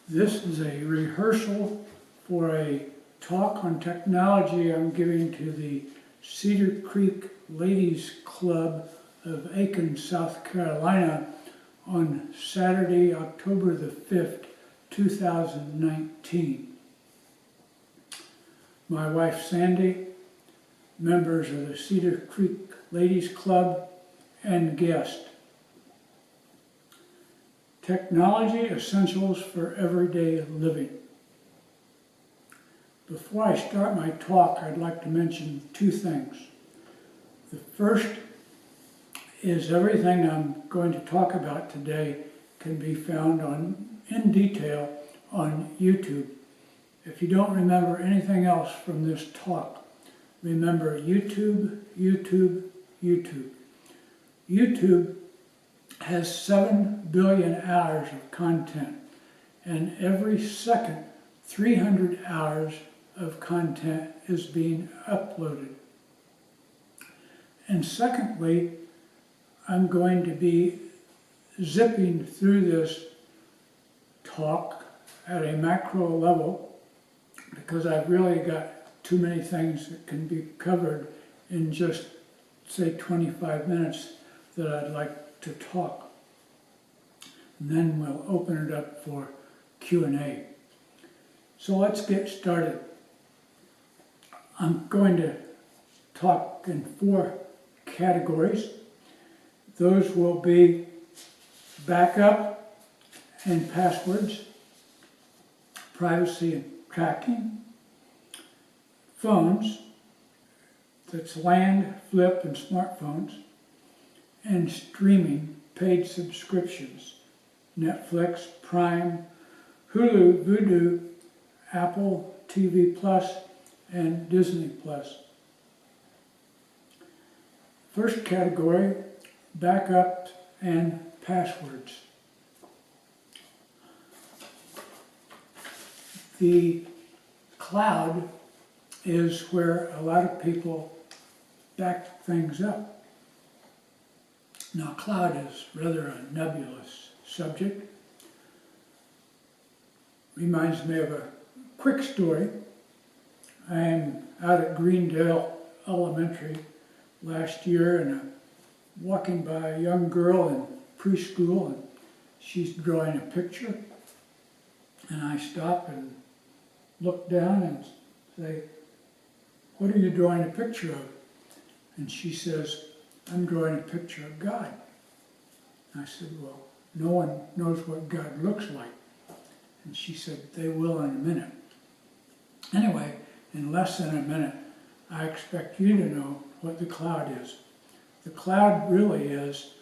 This is a rehearsal for a talk on technology I'm giving to the Cedar Creek Ladies Club of Aiken, South Carolina on Saturday, October the 5th, 2019. My wife Sandy, members of the Cedar Creek Ladies Club, and guest. Technology Essentials for Everyday Living. Before I start my talk, I'd like to mention two things. The first is everything I'm going to talk about today can be found in detail on YouTube. If you don't remember anything else from this talk, remember YouTube, YouTube, YouTube. YouTube has 7 billion hours of content, and every second 300 hours of content is being uploaded. And secondly, I'm going to be zipping through this talk at a macro level because I've really got too many things that can be covered in just, say, 25 minutes that I'd like to talk. And then we'll open it up for Q&A. So let's get started. I'm going to talk in 4 categories. Those will be backup and passwords, privacy and tracking, phones, that's land, flip, and smartphones, and streaming paid subscriptions, Netflix, Prime, Hulu, Vudu, Apple TV Plus, and Disney Plus. First category, backup and passwords. The cloud is where a lot of people back things up. Now, cloud is rather a nebulous subject. Reminds me of a quick story. I am out at Greendale Elementary last year, and I'm walking by a young girl in preschool, and she's drawing a picture. And I stop and look down and say, "What are you drawing a picture of?" And she says, "I'm drawing a picture of God." I said, "Well, no one knows what God looks like." And she said, "They will in a minute." Anyway, in less than a minute, I expect you to know what the cloud is. The cloud really is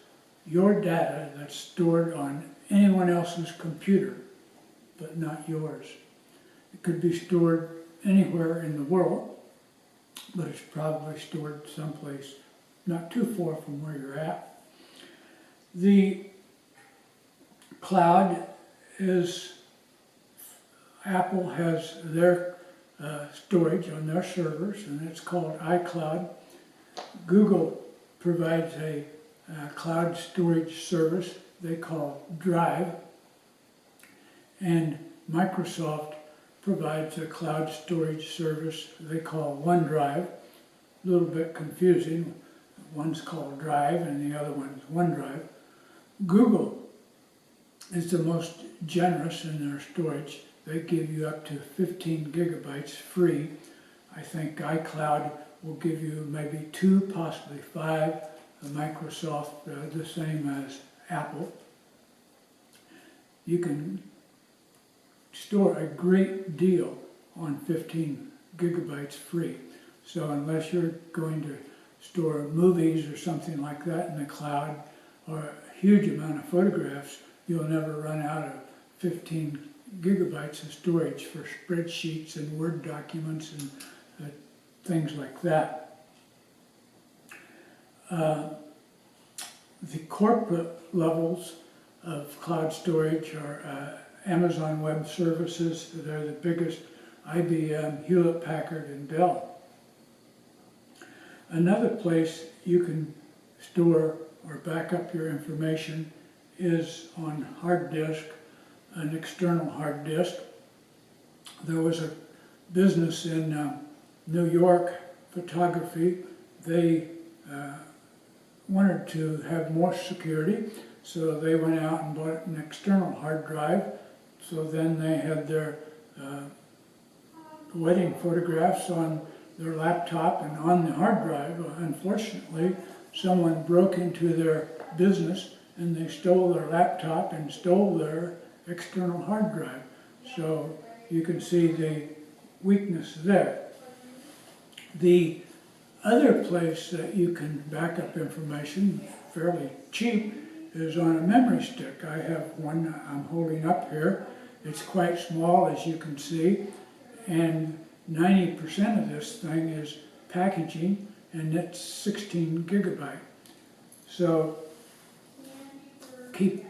your data that's stored on anyone else's computer, but not yours. It could be stored anywhere in the world, but it's probably stored someplace not too far from where you're at. The cloud is, Apple has their storage on their servers, and it's called iCloud. Google provides a cloud storage service they call Drive, and Microsoft provides a cloud storage service they call OneDrive. A little bit confusing. One's called Drive and the other one's OneDrive. Google is the most generous in their storage. They give you up to 15 gigabytes free. I think iCloud will give you maybe 2, possibly 5. Microsoft, the same as Apple. You can store a great deal on 15 gigabytes free. So unless you're going to store movies or something like that in the cloud, or a huge amount of photographs, you'll never run out of 15 gigabytes of storage for spreadsheets and Word documents and things like that. The corporate levels of cloud storage are Amazon Web Services. They're the biggest, IBM, Hewlett-Packard, and Dell. Another place you can store or back up your information is on hard disk. an external hard disk. There was a business in New York, photography. They wanted to have more security, so they went out and bought an external hard drive. So then they had their wedding photographs on their laptop and on the hard drive. Unfortunately, someone broke into their business and they stole their laptop and stole their external hard drive. So you can see the weakness there. The other place that you can back up information fairly cheap is on a memory stick. I have one I'm holding up here. It's quite small, as you can see, and 90% of this thing is packaging, and it's 16 gigabyte. So keep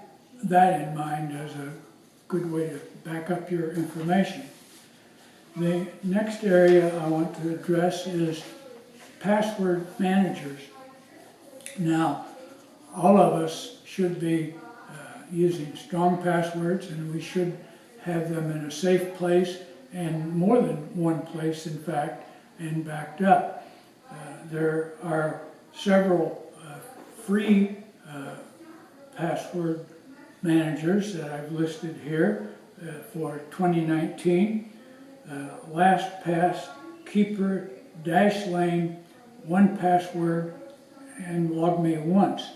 that in mind as a good way to back up your information. The next area I want to address is password managers. Now, all of us should be using strong passwords, and we should have them in a safe place, and more than one place, in fact, and backed up. There are several free password managers that I've listed here for 2019. LastPass, Keeper, Dashlane, 1Password, and LogMeOnce.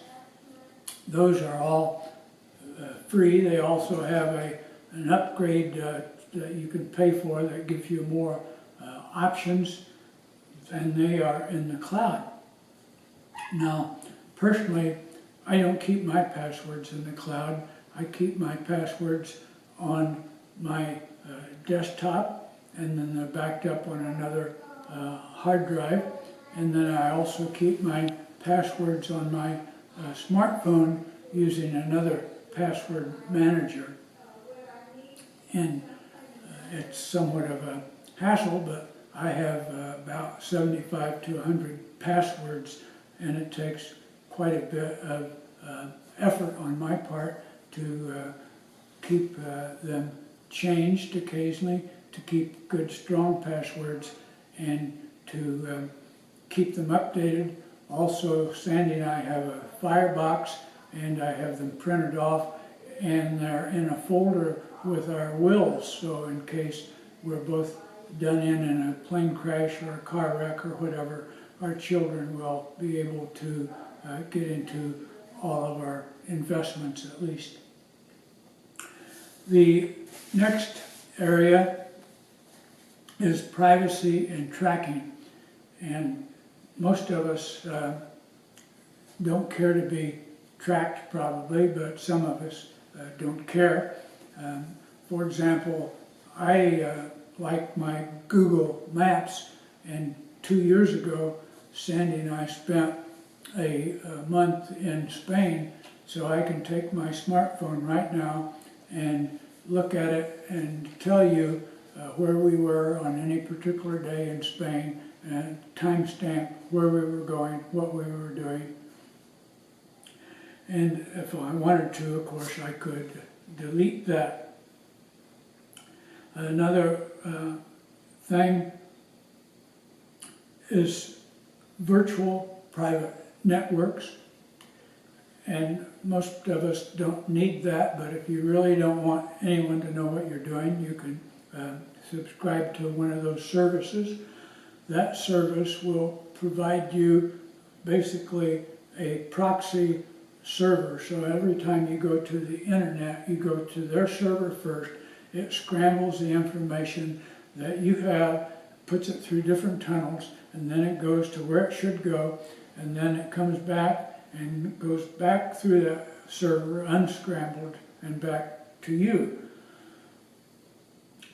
Those are all free. They also have an upgrade that you can pay for that gives you more options, and they are in the cloud. Now, personally, I don't keep my passwords in the cloud. I keep my passwords on my desktop, and then they're backed up on another hard drive. And then I also keep my passwords on my smartphone using another password manager. And it's somewhat of a hassle, but I have about 75 to 100 passwords, and it takes quite a bit of effort on my part to keep them changed occasionally, to keep good strong passwords, and to keep them updated. Also, Sandy and I have a firebox, and I have them printed off, and they're in a folder with our wills, so in case we're both done in a plane crash or a car wreck or whatever, our children will be able to get into all of our investments at least. The next area is privacy and tracking, and most of us don't care to be tracked probably, but some of us don't care. For example, I like my Google Maps, and 2 years ago Sandy and I spent a month in Spain, so I can take my smartphone right now and look at it and tell you where we were on any particular day in Spain, and timestamp where we were going, what we were doing. And if I wanted to, of course, I could delete that. Another thing is virtual private networks, and most of us don't need that, but if you really don't want anyone to know what you're doing, you can subscribe to one of those services. That service will provide you basically a proxy server. So every time you go to the internet, you go to their server first. It scrambles the information that you have, puts it through different tunnels, and then it goes to where it should go, and then it comes back and goes back through the server, unscrambled, and back to you.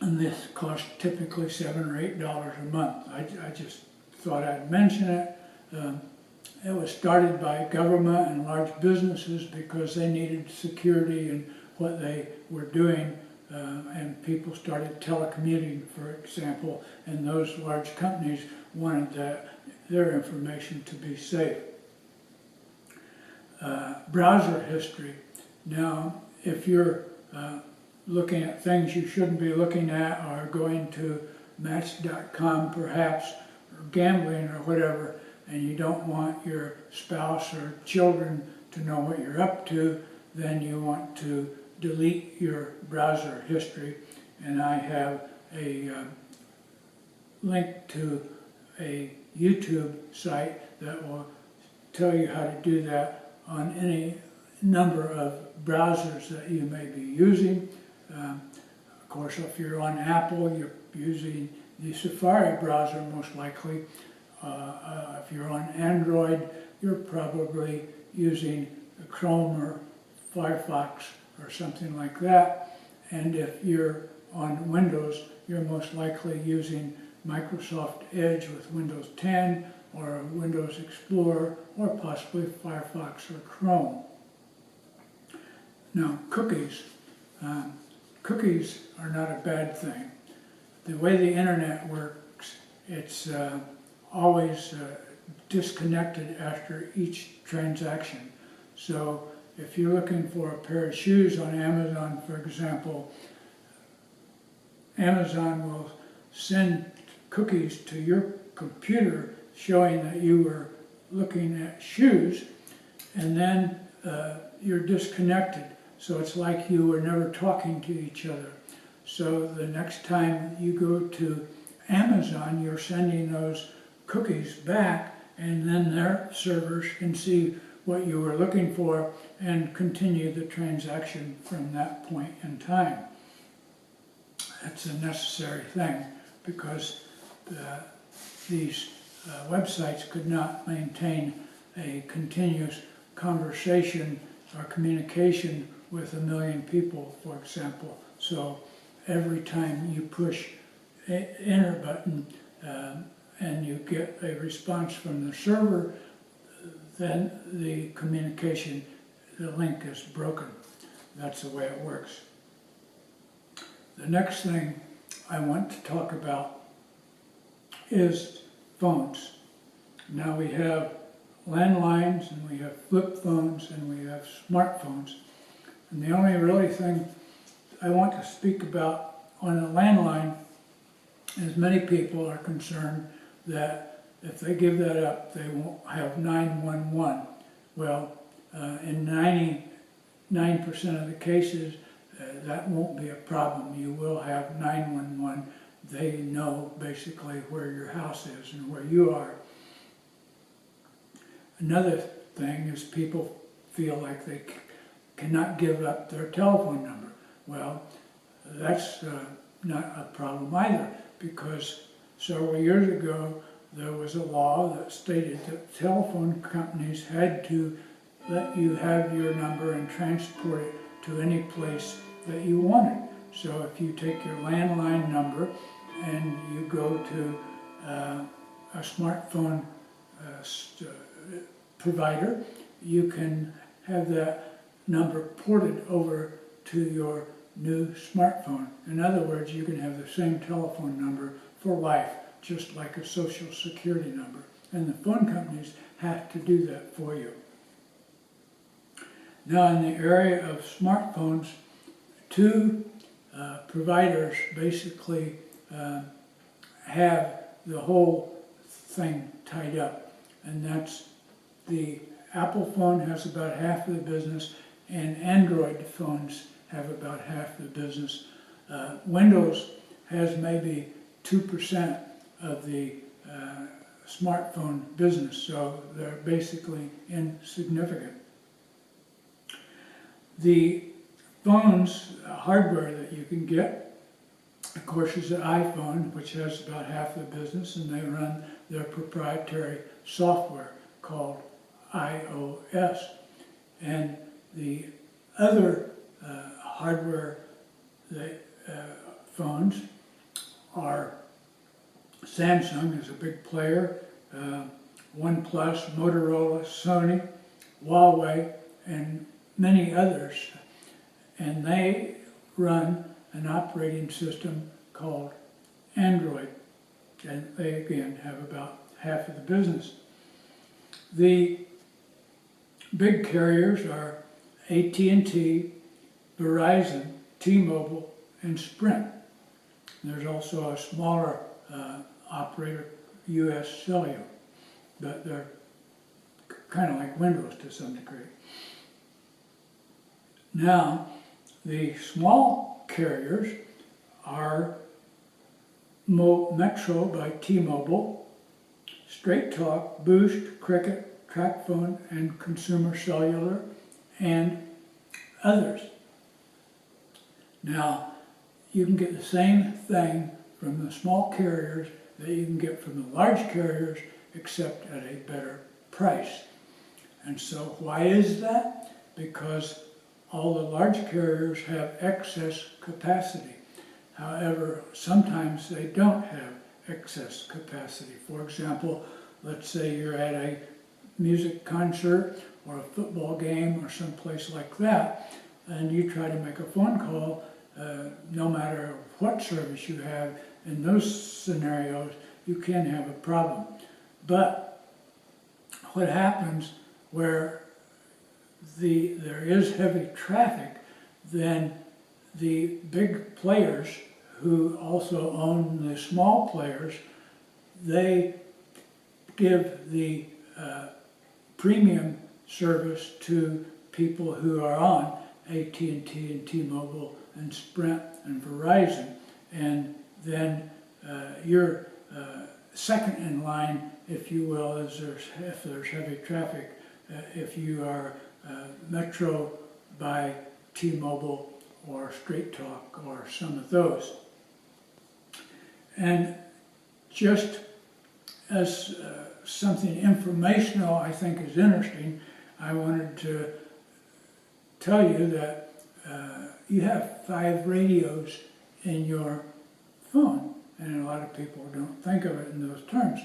And this costs typically $7 or $8 a month. I just thought I'd mention it. It was started by government and large businesses because they needed security in what they were doing, and people started telecommuting, for example, and those large companies wanted their information to be safe. Browser history. Now, if you're looking at things you shouldn't be looking at, or going to Match.com perhaps, or gambling or whatever, and you don't want your spouse or children to know what you're up to, then you want to delete your browser history. And I have a link to a YouTube site that will tell you how to do that on any number of browsers that you may be using. Of course, if you're on Apple, you're using the Safari browser most likely. If you're on Android, you're probably using Chrome or Firefox or something like that. And if you're on Windows, you're most likely using Microsoft Edge with Windows 10 or Windows Explorer or possibly Firefox or Chrome. Now, cookies. Cookies are not a bad thing. The way the internet works, it's always disconnected after each transaction. So if you're looking for a pair of shoes on Amazon, for example, Amazon will send cookies to your computer showing that you were looking at shoes, and then you're disconnected. So it's like you were never talking to each other. So the next time you go to Amazon, you're sending those cookies back, and then their servers can see what you were looking for and continue the transaction from that point in time. That's a necessary thing, because these websites could not maintain a continuous conversation or communication with 1 million people, for example. So every time you push enter button and you get a response from the server, then the communication, the link is broken. That's the way it works. The next thing I want to talk about is phones. Now we have landlines, and we have flip phones, and we have smartphones. And the only really thing I want to speak about on a landline is many people are concerned that if they give that up, they won't have 911. Well, in 99% of the cases, that won't be a problem. You will have 911. They know basically where your house is and where you are. Another thing is people feel like they cannot give up their telephone number. Well, that's not a problem either, because several years ago there was a law that stated that telephone companies had to let you have your number and transport it to any place that you wanted. So if you take your landline number and you go to a smartphone provider, you can have that number ported over to your new smartphone. In other words, you can have the same telephone number for life, just like a social security number. And the phone companies have to do that for you. Now, in the area of smartphones, two providers basically have the whole thing tied up, and that's the Apple phone has about half of the business, and Android phones have about half the business. Windows has maybe 2% of the smartphone business, so they're basically insignificant. The phones, hardware that you can get, of course, is the iPhone, which has about half the business, and they run their proprietary software called iOS. And the other hardware phones are Samsung is a big player, OnePlus, Motorola, Sony, Huawei, and many others. And they run an operating system called Android. And they, again, have about half of the business. The big carriers are AT&T, Verizon, T-Mobile, and Sprint. There's also a smaller operator, US Cellular, but they're kind of like Windows to some degree. Now, the small carriers are Metro by T-Mobile, Straight Talk, Boost, Cricket, TracFone, and Consumer Cellular, and others. Now, you can get the same thing from the small carriers that you can get from the large carriers, except at a better price. And so why is that? Because all the large carriers have excess capacity. However, sometimes they don't have excess capacity. For example, let's say you're at a music concert or a football game or someplace like that, and you try to make a phone call, no matter what service you have, in those scenarios, you can have a problem. But what happens where there is heavy traffic, then the big players who also own the small players, they give the premium service to people who are on AT&T and T-Mobile and Sprint and Verizon, and then you're second in line, if you will, if there's heavy traffic, if you are Metro by T-Mobile or Straight Talk or some of those. And just as something informational I think is interesting, I wanted to tell you that you have 5 radios in your phone, and a lot of people don't think of it in those terms,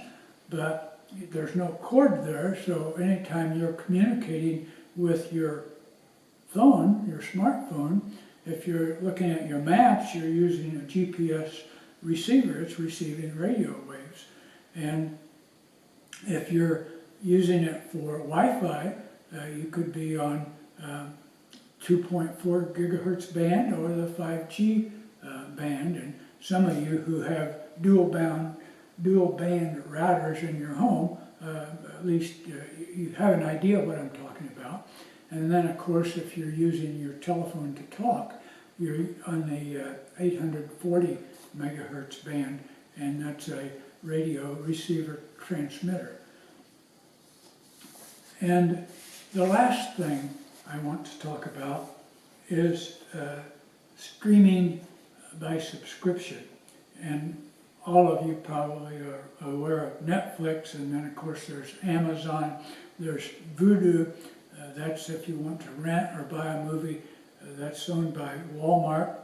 but there's no cord there, so anytime you're communicating with your phone, your smartphone, if you're looking at your maps, you're using a GPS receiver, it's receiving radio waves. And if you're using it for Wi-Fi, you could be on 2.4 gigahertz band or the 5G band. And some of you who have dual band routers in your home, at least you have an idea what I'm talking about. And then, of course, if you're using your telephone to talk, you're on the 840 megahertz band, and that's a radio receiver transmitter. And the last thing I want to talk about is streaming by subscription. And all of you probably are aware of Netflix, and then of course there's Amazon, there's Vudu, that's if you want to rent or buy a movie, that's owned by Walmart.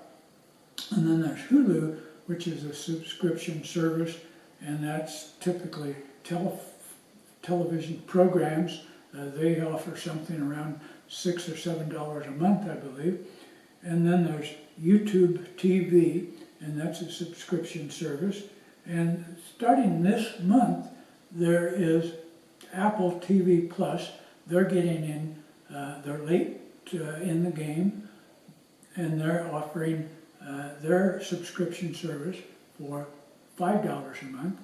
And then there's Hulu, which is a subscription service, and that's typically television programs. They offer something around $6 or $7 a month, I believe. And then there's YouTube TV, and that's a subscription service. And starting this month, there is Apple TV Plus. They're getting in, they're late in the game, and they're offering their subscription service for $5 a month.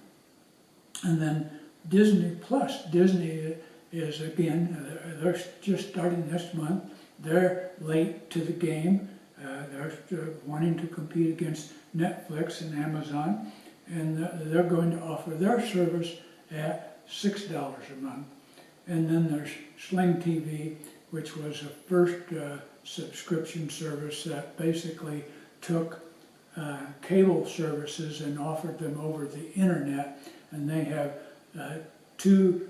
And then Disney Plus. Disney is, again, they're just starting this month. They're late to the game. They're wanting to compete against Netflix and Amazon, and they're going to offer their service at $6 a month. And then there's Sling TV, which was a first subscription service that basically took cable services and offered them over the internet. And they have 2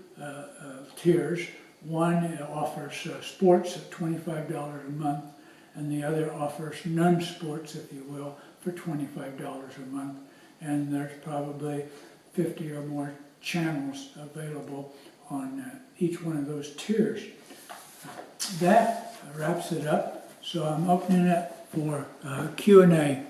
tiers. One offers sports at $25 a month, and the other offers non-sports, if you will, for $25 a month. And there's probably 50 or more channels available on each one of those tiers. That wraps it up, so I'm opening it for Q&A.